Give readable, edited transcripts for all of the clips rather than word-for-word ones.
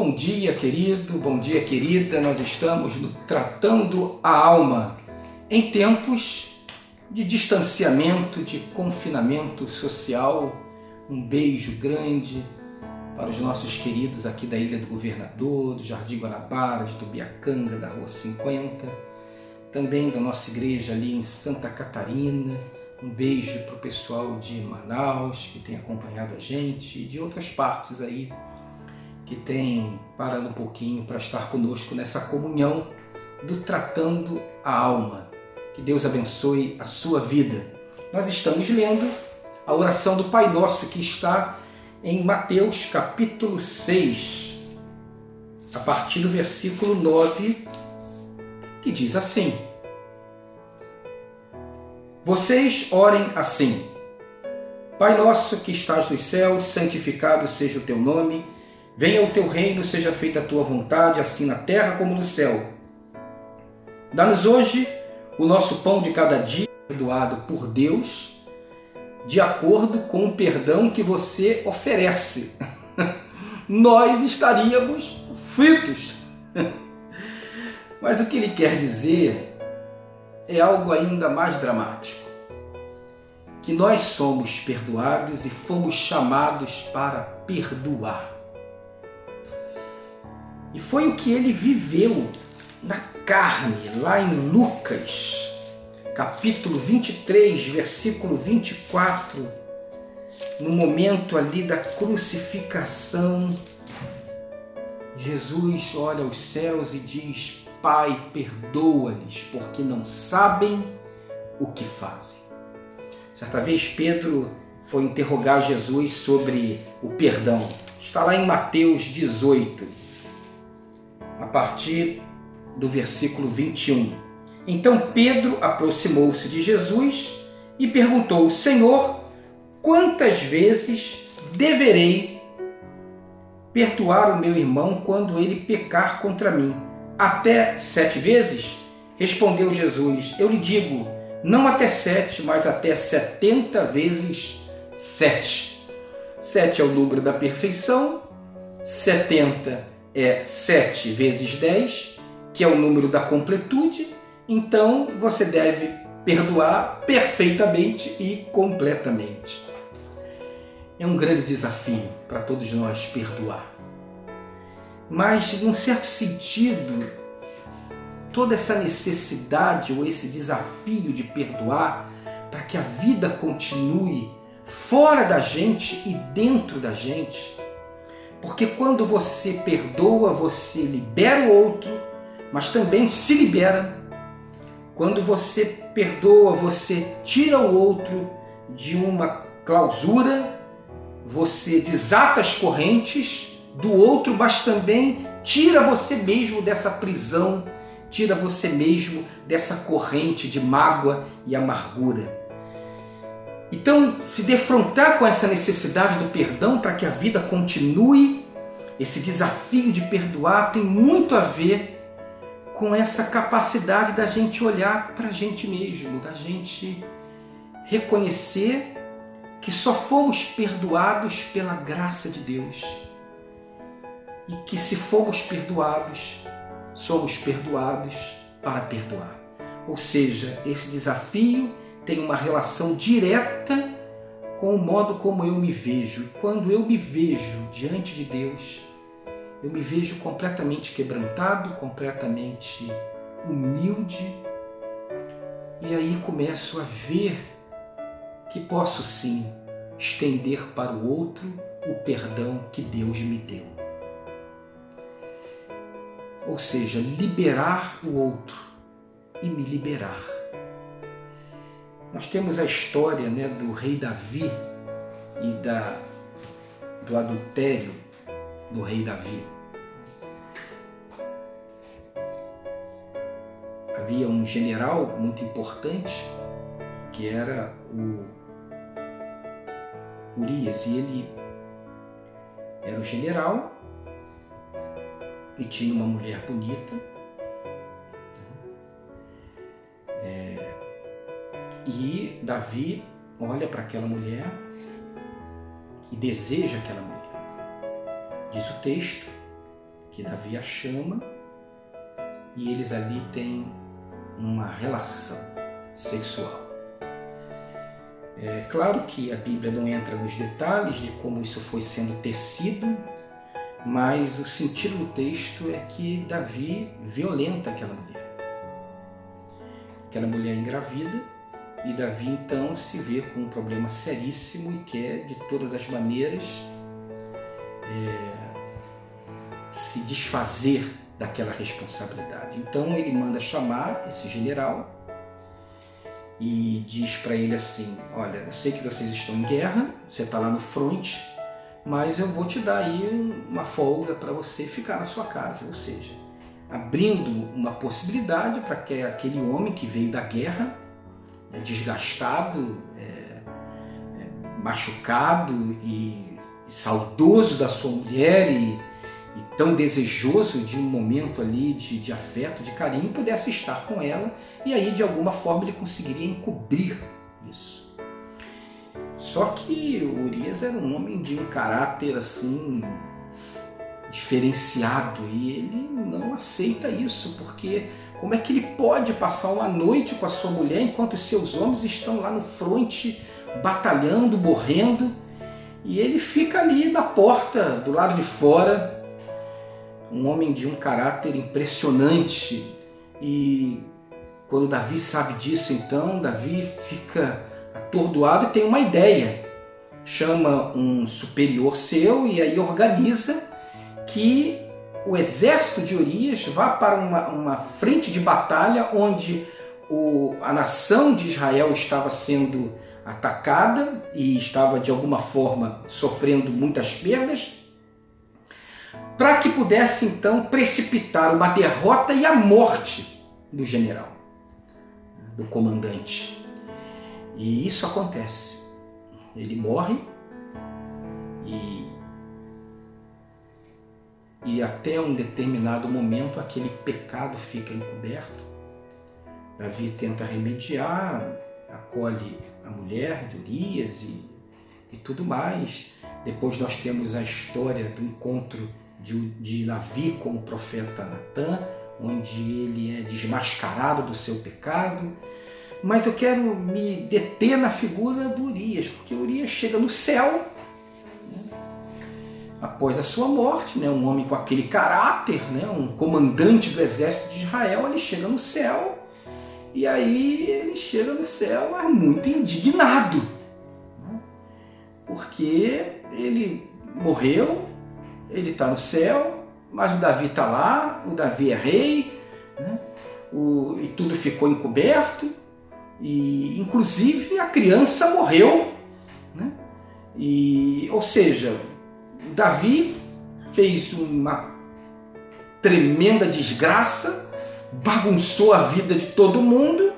Bom dia, querido, bom dia, querida. Nós estamos no Tratando a Alma em tempos de distanciamento, de confinamento social. Um beijo grande para os nossos queridos aqui da Ilha do Governador, do Jardim Guanabara, de Tubiacanga, da Rua 50. Também da nossa igreja ali em Santa Catarina. Um beijo para o pessoal de Manaus, que tem acompanhado a gente, e de outras partes aí, que tem parado um pouquinho para estar conosco nessa comunhão do Tratando a Alma. Que Deus abençoe a sua vida. Nós estamos lendo a oração do Pai Nosso, que está em Mateus capítulo 6, a partir do versículo 9, que diz assim: Vocês orem assim: Pai nosso que estás nos céus, santificado seja o teu nome, venha o teu reino, seja feita a tua vontade, assim na terra como no céu. Dá-nos hoje o nosso pão de cada dia, perdoado por Deus, de acordo com o perdão que você oferece. Nós estaríamos fritos. Mas o que ele quer dizer é algo ainda mais dramático. Que nós somos perdoados e fomos chamados para perdoar. E foi o que ele viveu na carne, lá em Lucas, capítulo 23, versículo 24, no momento ali da crucificação. Jesus olha aos céus e diz: Pai, perdoa-lhes, porque não sabem o que fazem. Certa vez Pedro foi interrogar Jesus sobre o perdão. Está lá em Mateus 18, a partir do versículo 21. Então Pedro aproximou-se de Jesus e perguntou: Senhor, quantas vezes deverei perdoar o meu irmão quando ele pecar contra mim? Até 7 vezes? Respondeu Jesus: Eu lhe digo, não até 7, mas até 70 vezes 7. 7 é o número da perfeição, 70 é 7 vezes 10, que é o número da completude. Então você deve perdoar perfeitamente e completamente. É um grande desafio para todos nós perdoar. Mas, num certo sentido, toda essa necessidade ou esse desafio de perdoar para que a vida continue fora da gente e dentro da gente. Porque quando você perdoa, você libera o outro, mas também se libera. Quando você perdoa, você tira o outro de uma clausura, você desata as correntes do outro, mas também tira você mesmo dessa prisão, tira você mesmo dessa corrente de mágoa e amargura. Então, se defrontar com essa necessidade do perdão para que a vida continue, esse desafio de perdoar tem muito a ver com essa capacidade da gente olhar para a gente mesmo, da gente reconhecer que só fomos perdoados pela graça de Deus. E que se fomos perdoados, somos perdoados para perdoar. Ou seja, esse desafio tem uma relação direta com o modo como eu me vejo. Quando eu me vejo diante de Deus, eu me vejo completamente quebrantado, completamente humilde, e aí começo a ver que posso sim estender para o outro o perdão que Deus me deu. Ou seja, liberar o outro e me liberar. Nós temos a história, do rei Davi e do adultério do rei Davi. Havia um general muito importante que era o Urias, e ele era o general e tinha uma mulher bonita, e Davi olha para aquela mulher e deseja aquela mulher. Diz o texto que Davi a chama e eles ali têm uma relação sexual. É claro que a Bíblia não entra nos detalhes de como isso foi sendo tecido, mas o sentido do texto é que Davi violenta aquela mulher. Aquela mulher engravida e Davi então se vê com um problema seríssimo e quer de todas as maneiras se desfazer daquela responsabilidade. Então ele manda chamar esse general e diz para ele assim: olha, eu sei que vocês estão em guerra, você está lá no front, mas eu vou te dar aí uma folga para você ficar na sua casa, ou seja, abrindo uma possibilidade para que aquele homem que veio da guerra, desgastado, machucado e saudoso da sua mulher e tão desejoso de um momento ali de afeto, de carinho, pudesse estar com ela, e aí de alguma forma ele conseguiria encobrir isso. Só que Urias era um homem de um caráter assim diferenciado e ele não aceita isso, porque como é que ele pode passar uma noite com a sua mulher enquanto os seus homens estão lá no fronte batalhando, morrendo, e ele fica ali na porta, do lado de fora, um homem de um caráter impressionante. E quando Davi sabe disso, então Davi fica atordoado e tem uma ideia. Chama um superior seu e aí organiza que o exército de Urias vá para uma frente de batalha onde a nação de Israel estava sendo atacada e estava de alguma forma sofrendo muitas perdas, para que pudesse então precipitar uma derrota e a morte do general, do comandante. E isso acontece. Ele morre e até um determinado momento aquele pecado fica encoberto. Davi tenta remediar, acolhe a mulher de Urias e tudo mais. Depois nós temos a história do encontro de Davi com o profeta Natã, onde ele é desmascarado do seu pecado. Mas eu quero me deter na figura do Urias, porque Urias chega no céu, após a sua morte, um homem com aquele caráter, um comandante do exército de Israel, ele chega no céu, e aí ele chega no céu muito indignado, porque ele morreu, ele está no céu, mas o Davi está lá, o Davi é rei, e tudo ficou encoberto, e inclusive a criança morreu, ou seja, Davi fez uma tremenda desgraça, bagunçou a vida de todo mundo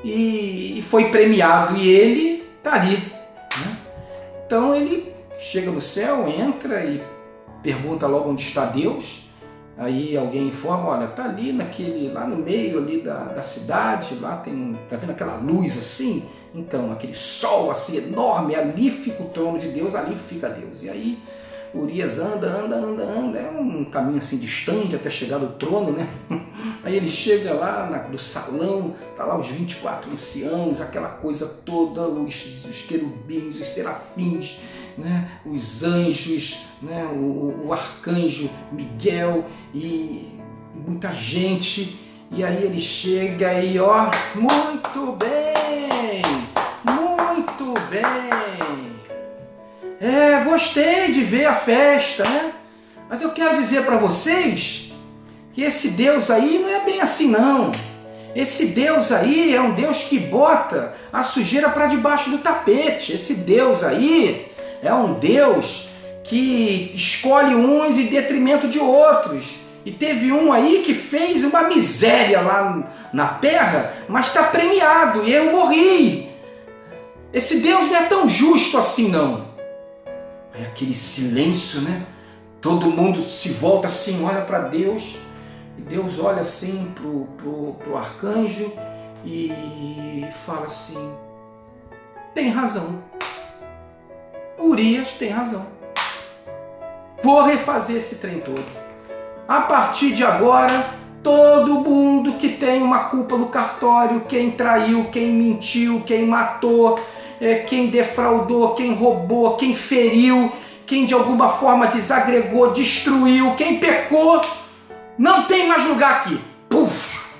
e foi premiado, e ele está ali. Então ele chega no céu, entra e pergunta logo onde está Deus. Aí alguém informa: olha, está ali lá no meio ali da cidade, lá tá vendo aquela luz assim? Então, aquele sol assim enorme, ali fica o trono de Deus, ali fica Deus. E aí Urias anda, é um caminho assim distante até chegar no trono, Aí ele chega lá no salão, tá lá os 24 anciãos, aquela coisa toda, os querubins, os serafins, os anjos, o arcanjo Miguel e muita gente. E aí ele chega e muito bem, muito bem. Gostei de ver a festa, Mas eu quero dizer para vocês que esse Deus aí não é bem assim não. Esse Deus aí é um Deus que bota a sujeira para debaixo do tapete. Esse Deus aí é um Deus que escolhe uns em detrimento de outros. E teve um aí que fez uma miséria lá na terra, mas está premiado, e eu morri. Esse Deus não é tão justo assim não. Aí aquele silêncio, Todo mundo se volta assim, olha para Deus, e Deus olha assim pro arcanjo e fala assim: tem razão, Urias tem razão, vou refazer esse trem todo. A partir de agora, todo mundo que tem uma culpa no cartório, quem traiu, quem mentiu, quem matou, quem defraudou, quem roubou, quem feriu, quem de alguma forma desagregou, destruiu, quem pecou, não tem mais lugar aqui. Puf!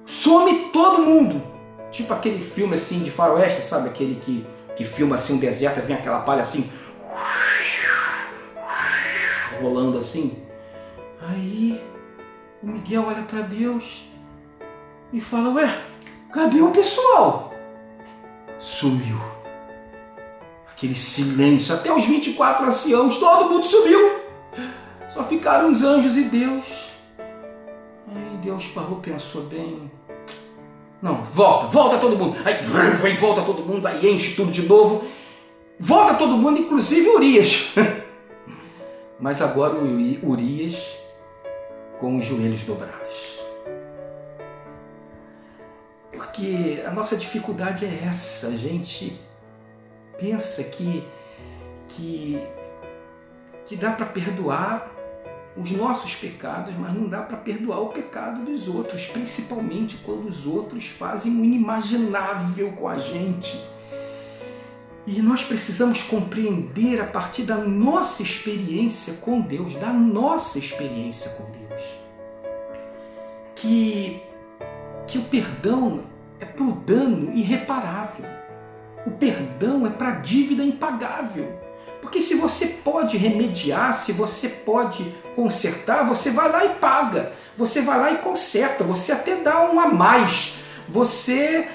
Some todo mundo. Tipo aquele filme assim de faroeste, sabe? Aquele que filma assim um deserto, vem aquela palha assim, rolando assim. Aí o Miguel olha para Deus e fala: ué, cadê o pessoal? Sumiu. Aquele silêncio, até os 24 anciãos, todo mundo sumiu. Só ficaram os anjos e Deus. Aí Deus parou, pensou bem. Não, volta todo mundo. Aí volta todo mundo, aí enche tudo de novo. Volta todo mundo, inclusive Urias. Mas agora o Urias com os joelhos dobrados. Porque a nossa dificuldade é essa. A gente pensa que dá para perdoar os nossos pecados, mas não dá para perdoar o pecado dos outros, principalmente quando os outros fazem o inimaginável com a gente. E nós precisamos compreender a partir da nossa experiência com Deus, da nossa experiência com Deus, que o perdão é para o dano irreparável. O perdão é para a dívida impagável. Porque se você pode remediar, se você pode consertar, você vai lá e paga. Você vai lá e conserta. Você até dá um a mais. Você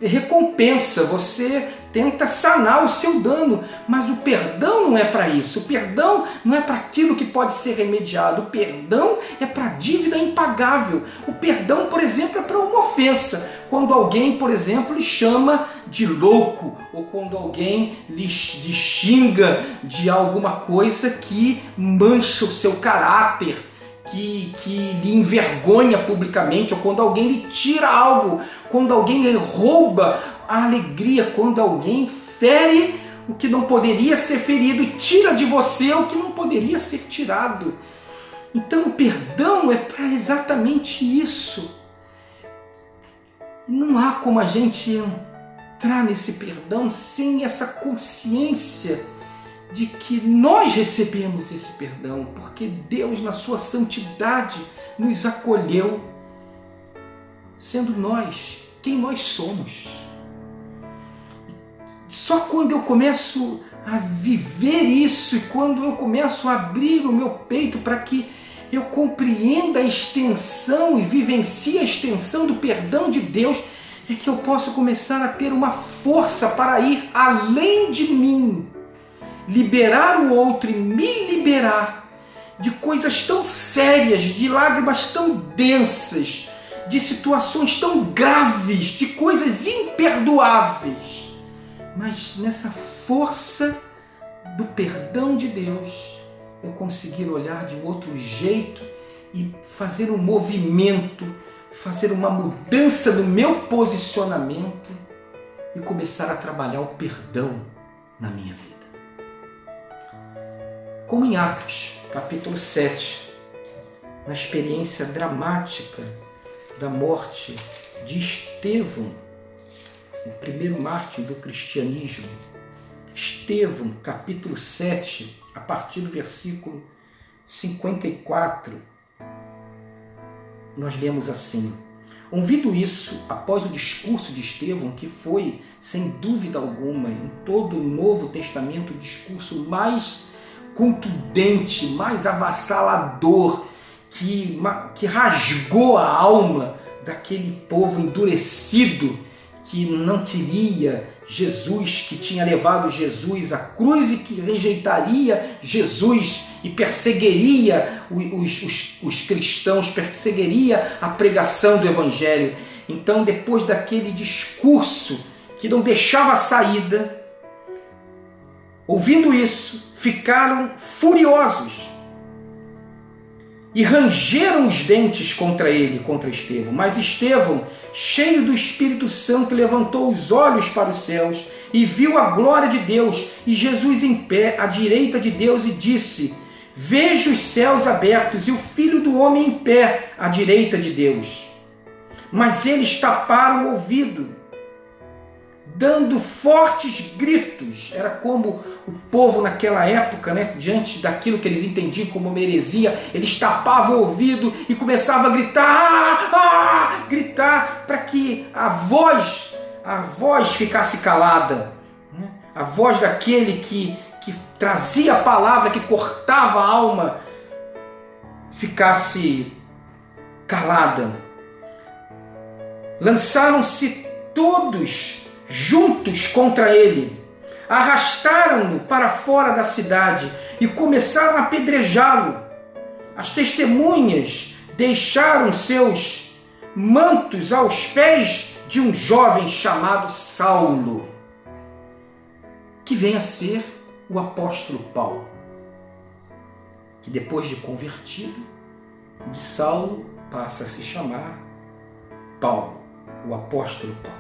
recompensa. Você tenta sanar o seu dano. Mas o perdão não é para isso. O perdão não é para aquilo que pode ser remediado. O perdão é para a dívida impagável. O perdão, por exemplo, é para uma ofensa. Quando alguém, por exemplo, lhe chama de louco, ou quando alguém lhe xinga de alguma coisa que mancha o seu caráter, que lhe envergonha publicamente, ou quando alguém lhe tira algo, quando alguém lhe rouba a alegria, quando alguém fere o que não poderia ser ferido e tira de você o que não poderia ser tirado. Então o perdão é para exatamente isso. Não há como a gente entrar nesse perdão sem essa consciência de que nós recebemos esse perdão, porque Deus, na sua santidade, nos acolheu, sendo nós quem nós somos. Só quando eu começo a viver isso e quando eu começo a abrir o meu peito para que eu compreenda a extensão e vivencie a extensão do perdão de Deus, é que eu posso começar a ter uma força para ir além de mim, liberar o outro e me liberar de coisas tão sérias, de lágrimas tão densas, de situações tão graves, de coisas imperdoáveis. Mas nessa força do perdão de Deus, eu conseguir olhar de um outro jeito e fazer um movimento, fazer uma mudança no meu posicionamento e começar a trabalhar o perdão na minha vida. Como em Atos, capítulo 7, na experiência dramática da morte de Estevão, o primeiro mártir do cristianismo. Estevão, capítulo 7, a partir do versículo 54, nós lemos assim: ouvindo isso, após o discurso de Estevão, que foi, sem dúvida alguma, em todo o Novo Testamento, o discurso mais contundente, mais avassalador, que rasgou a alma daquele povo endurecido, que não queria Jesus, que tinha levado Jesus à cruz e que rejeitaria Jesus e perseguiria os cristãos, perseguiria a pregação do Evangelho. Então, depois daquele discurso que não deixava saída, ouvindo isso, ficaram furiosos e rangeram os dentes contra ele, contra Estevão. Mas Estevão, cheio do Espírito Santo, levantou os olhos para os céus e viu a glória de Deus e Jesus em pé à direita de Deus e disse: vejo os céus abertos e o Filho do Homem em pé à direita de Deus. Mas eles taparam o ouvido, dando fortes gritos. Era como o povo naquela época, né, diante daquilo que eles entendiam como uma heresia, eles tapavam o ouvido e começavam a gritar, gritar, para que a voz ficasse calada, né? A voz daquele que trazia a palavra, que cortava a alma, ficasse calada. Lançaram-se todos juntos contra ele, arrastaram-no para fora da cidade e começaram a apedrejá-lo. As testemunhas deixaram seus mantos aos pés de um jovem chamado Saulo, que vem a ser o apóstolo Paulo, que depois de convertido, de Saulo passa a se chamar Paulo, o apóstolo Paulo.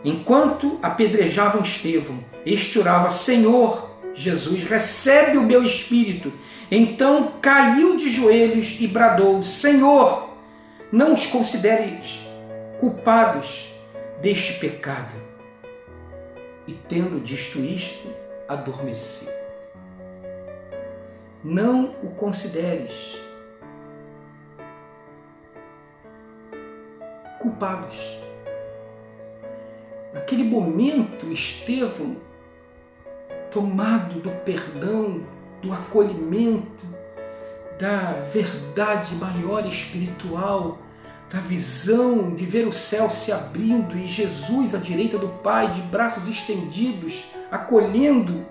Enquanto apedrejavam Estevão, este orava: Senhor Jesus, recebe o meu espírito. Então caiu de joelhos e bradou: Senhor, não os consideres culpados deste pecado. E tendo dito isto, adormeceu. Não o consideres culpados. Naquele momento, Estevão, tomado do perdão, do acolhimento, da verdade maior espiritual, da visão de ver o céu se abrindo e Jesus à direita do Pai, de braços estendidos, acolhendo,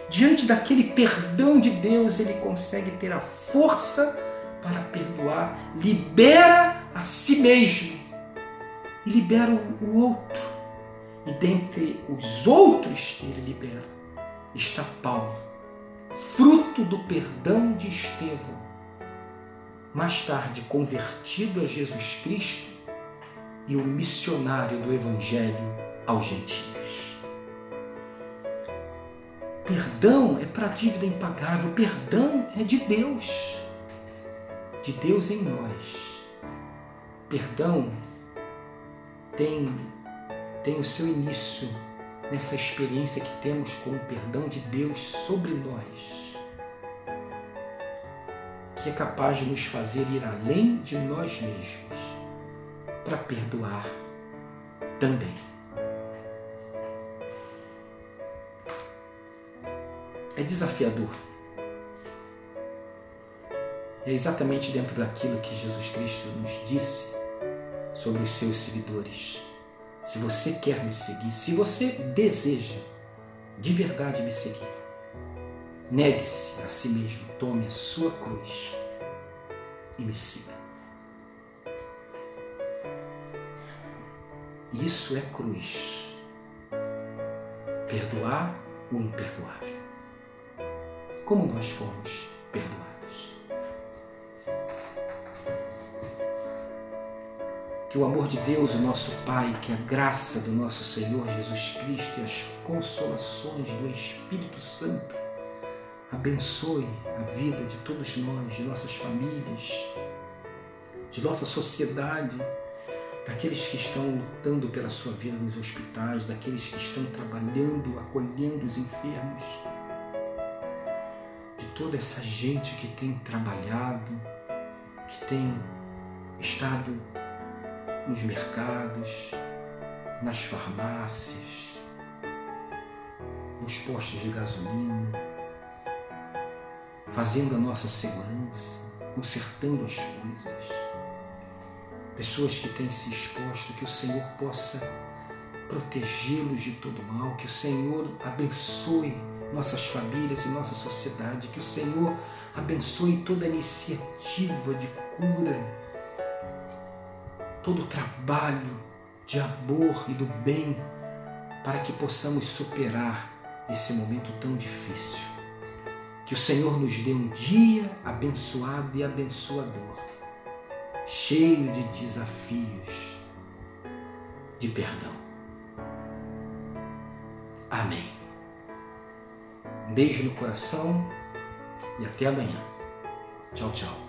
diante daquele perdão de Deus, ele consegue ter a força para perdoar, libera a si mesmo e libera o outro. E dentre os outros que ele libera, está Paulo, fruto do perdão de Estevão, mais tarde convertido a Jesus Cristo e o missionário do Evangelho aos gentios. Perdão é para a dívida impagável, perdão é de Deus em nós. Perdão tem o seu início nessa experiência que temos com o perdão de Deus sobre nós, que é capaz de nos fazer ir além de nós mesmos para perdoar também. É desafiador. É exatamente dentro daquilo que Jesus Cristo nos disse sobre os seus seguidores. Se você quer me seguir, se você deseja de verdade me seguir, negue-se a si mesmo, tome a sua cruz e me siga. Isso é cruz. Perdoar o imperdoável. Como nós fomos perdoados. Que o amor de Deus, o nosso Pai, que a graça do nosso Senhor Jesus Cristo e as consolações do Espírito Santo abençoe a vida de todos nós, de nossas famílias, de nossa sociedade, daqueles que estão lutando pela sua vida nos hospitais, daqueles que estão trabalhando, acolhendo os enfermos, de toda essa gente que tem trabalhado, que tem estado nos mercados, nas farmácias, nos postos de gasolina, fazendo a nossa segurança, consertando as coisas. Pessoas que têm se exposto, que o Senhor possa protegê-los de todo mal, que o Senhor abençoe nossas famílias e nossa sociedade, que o Senhor abençoe toda a iniciativa de cura, todo o trabalho de amor e do bem, para que possamos superar esse momento tão difícil. Que o Senhor nos dê um dia abençoado e abençoador, cheio de desafios, de perdão. Amém. Um beijo no coração e até amanhã. Tchau, tchau.